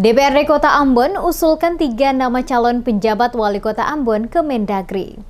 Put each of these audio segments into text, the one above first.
DPRD Kota Ambon usulkan 3 nama calon penjabat wali kota Ambon ke Mendagri.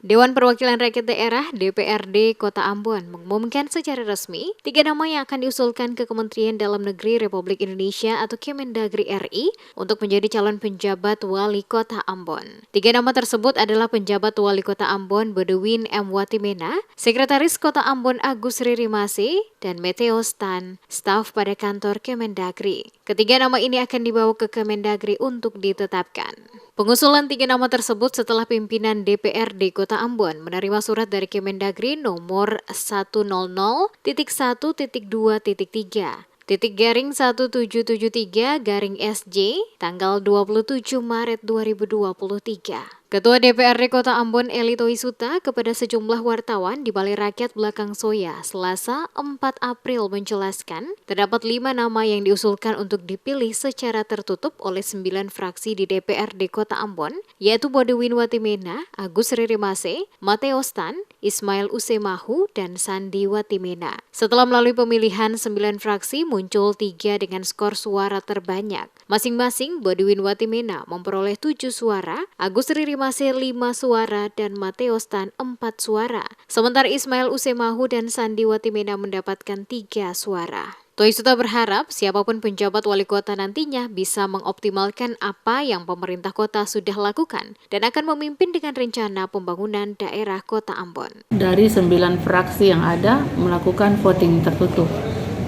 Dewan Perwakilan Rakyat Daerah DPRD Kota Ambon mengumumkan secara resmi 3 nama yang akan diusulkan ke Kementerian Dalam Negeri Republik Indonesia atau Kemendagri RI untuk menjadi calon penjabat wali kota Ambon. 3 nama tersebut adalah penjabat wali kota Ambon Bodewin M. Watimena, Sekretaris Kota Ambon Agus Ririmase, dan Meteo Stan, staf pada kantor Kemendagri. Ketiga nama ini akan dibawa ke Kemendagri untuk ditetapkan. Pengusulan 3 nama tersebut setelah pimpinan DPRD Kota Ambon menerima surat dari Kemendagri nomor 100.2.3/1773/SJ tanggal 27 Maret 2023. Ketua DPRD Kota Ambon Eli Toisuta kepada sejumlah wartawan di Balai Rakyat Belakang Soya Selasa 4 April menjelaskan terdapat 5 nama yang diusulkan untuk dipilih secara tertutup oleh 9 fraksi di DPRD Kota Ambon, yaitu Bodewin Watimena, Agus Ririmase, Mateo Stan, Ismail Usemahu, dan Sandi Watimena. Setelah melalui pemilihan 9 fraksi muncul 3 dengan skor suara terbanyak. Masing-masing Bodewin Watimena memperoleh 7 suara, Agus Ririmase 5 suara, dan Mateo Stan 4 suara. Sementara Ismail Usemahu dan Sandi Watimena mendapatkan 3 suara. Toisuta berharap siapapun penjabat wali kota nantinya bisa mengoptimalkan apa yang pemerintah kota sudah lakukan dan akan memimpin dengan rencana pembangunan daerah Kota Ambon. Dari 9 fraksi yang ada melakukan voting tertutup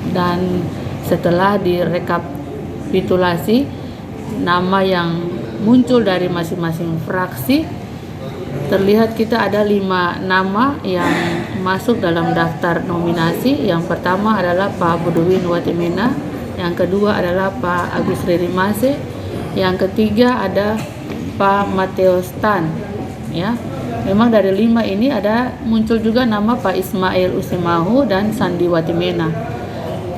dan setelah direkapitulasi nama yang muncul dari masing-masing fraksi, terlihat kita ada 5 nama yang masuk dalam daftar nominasi. Yang pertama adalah Pak Bodewin Watimena, yang kedua adalah Pak Agus Ririmase, yang ketiga ada Pak Mateo Stan. Ya, memang dari 5 ini ada muncul juga nama Pak Ismail Usemahu dan Sandi Watimena.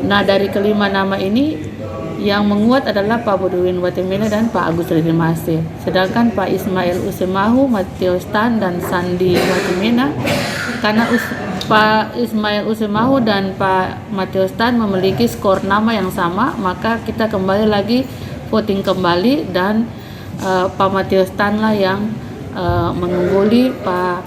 Nah, dari kelima nama ini yang menguat adalah Pak Bodewin Watimena dan Pak Agus Ririmase. Sedangkan Pak Ismail Usemahu, Mateo Stan, dan Sandi Watimena, karena Pak Ismail Usemahu dan Pak Mateo Stan memiliki skor nama yang sama, maka kita kembali lagi voting kembali dan Pak Mateo Stan lah yang mengungguli Pak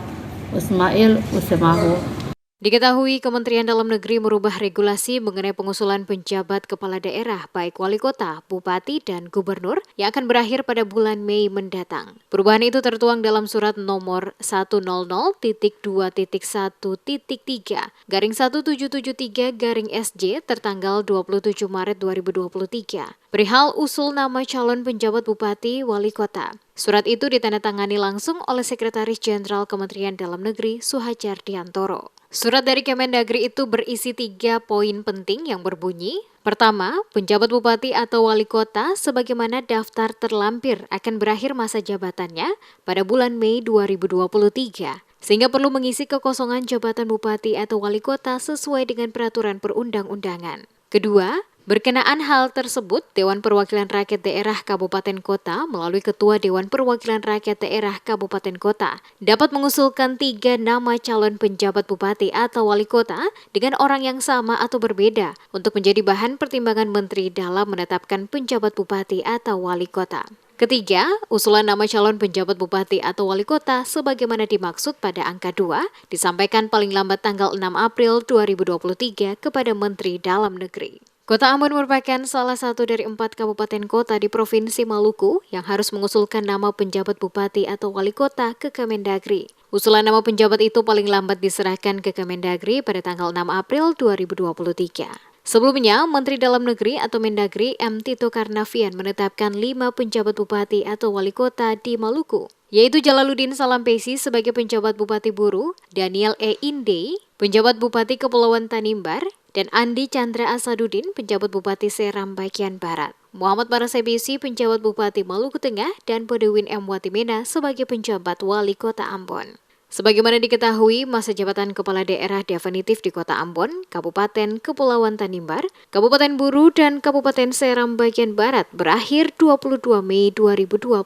Ismail Usemahu. Diketahui Kementerian Dalam Negeri merubah regulasi mengenai pengusulan penjabat kepala daerah baik wali kota, bupati, dan gubernur yang akan berakhir pada bulan Mei mendatang. Perubahan itu tertuang dalam surat nomor 100.2.1.3/1773/SJ tertanggal 27 Maret 2023. Perihal usul nama calon penjabat bupati wali kota. Surat itu ditandatangani langsung oleh Sekretaris Jenderal Kementerian Dalam Negeri Suhajar Diantoro. Surat dari Kemendagri itu berisi 3 poin penting yang berbunyi, pertama, penjabat bupati atau wali kota sebagaimana daftar terlampir akan berakhir masa jabatannya pada bulan Mei 2023, sehingga perlu mengisi kekosongan jabatan bupati atau wali kota sesuai dengan peraturan perundang-undangan. Kedua, berkenaan hal tersebut, Dewan Perwakilan Rakyat Daerah Kabupaten Kota melalui Ketua Dewan Perwakilan Rakyat Daerah Kabupaten Kota dapat mengusulkan 3 nama calon penjabat bupati atau wali kota dengan orang yang sama atau berbeda untuk menjadi bahan pertimbangan menteri dalam menetapkan penjabat bupati atau wali kota. Ketiga, usulan nama calon penjabat bupati atau wali kota sebagaimana dimaksud pada angka 2 disampaikan paling lambat tanggal 6 April 2023 kepada Menteri Dalam Negeri. Kota Ambon merupakan salah satu dari 4 kabupaten kota di Provinsi Maluku yang harus mengusulkan nama penjabat bupati atau wali kota ke Kemendagri. Usulan nama penjabat itu paling lambat diserahkan ke Kemendagri pada tanggal 6 April 2023. Sebelumnya, Menteri Dalam Negeri atau Mendagri M. Tito Karnavian menetapkan 5 penjabat bupati atau wali kota di Maluku, yaitu Jalaluddin Salampesi sebagai penjabat Bupati Buru, Daniel E. Inde, penjabat Bupati Kepulauan Tanimbar, dan Andi Chandra Asaduddin, penjabat Bupati Seram bagian Barat. Muhammad Barasebisi, penjabat Bupati Maluku Tengah, dan Bodewin M. Watimena sebagai penjabat Wali Kota Ambon. Sebagaimana diketahui, masa jabatan kepala daerah definitif di Kota Ambon, Kabupaten Kepulauan Tanimbar, Kabupaten Buru, dan Kabupaten Seram bagian Barat berakhir 22 Mei 2022.